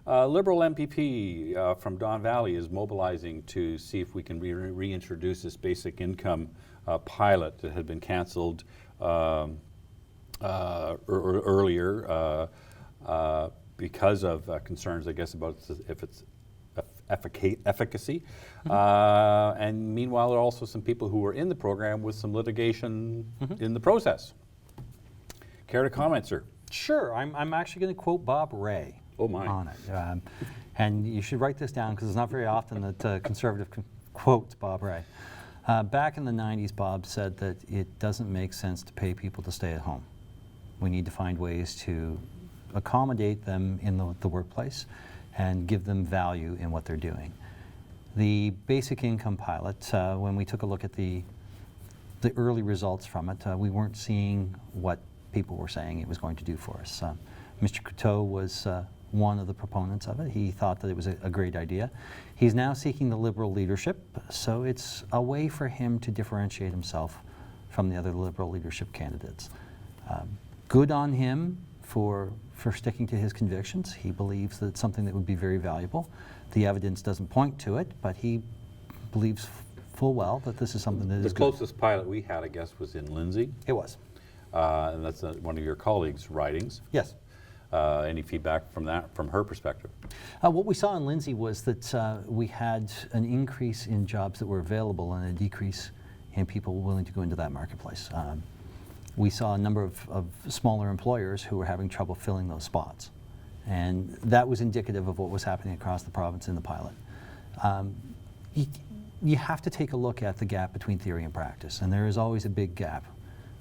Liberal MPP from Don Valley is mobilizing to see if we can reintroduce this basic income pilot that had been cancelled earlier because of concerns, I guess, about if it's efficacy. And meanwhile, there are also some people who were in the program with some litigation in the process. Care to comment, sir? Sure. I'm actually going to quote Bob Ray on it. And you should write this down because it's not very often that conservative quotes Bob Ray. Back in the 90s, Bob said that it doesn't make sense to pay people to stay at home. We need to find ways to accommodate them in the workplace and give them value in what they're doing. The basic income pilot, when we took a look at the early results from it, we weren't seeing what people were saying it was going to do for us. Mr. Couteau was one of the proponents of it. He thought that it was a great idea. He's now seeking the Liberal leadership, so it's a way for him to differentiate himself from the other Liberal leadership candidates. Good on him for sticking to his convictions. He believes that it's something that would be very valuable. The evidence doesn't point to it, but he believes full well that this is something that is good. The closest pilot we had, I guess, was in Lindsay. It was. And that's one of your colleagues' writings. Yes. Any feedback from that, from her perspective? What we saw in Lindsay was that we had an increase in jobs that were available and a decrease in people willing to go into that marketplace. We saw a number of smaller employers who were having trouble filling those spots. And that was indicative of what was happening across the province in the pilot. You have to take a look at the gap between theory and practice, and there is always a big gap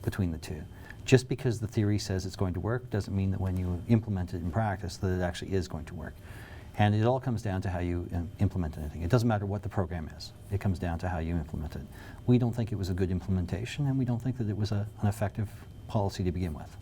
between the two. Just because the theory says it's going to work doesn't mean that when you implement it in practice that it actually is going to work. And it all comes down to how you implement anything. It doesn't matter what the program is. It comes down to how you implement it. We don't think it was a good implementation, and we don't think that it was an effective policy to begin with.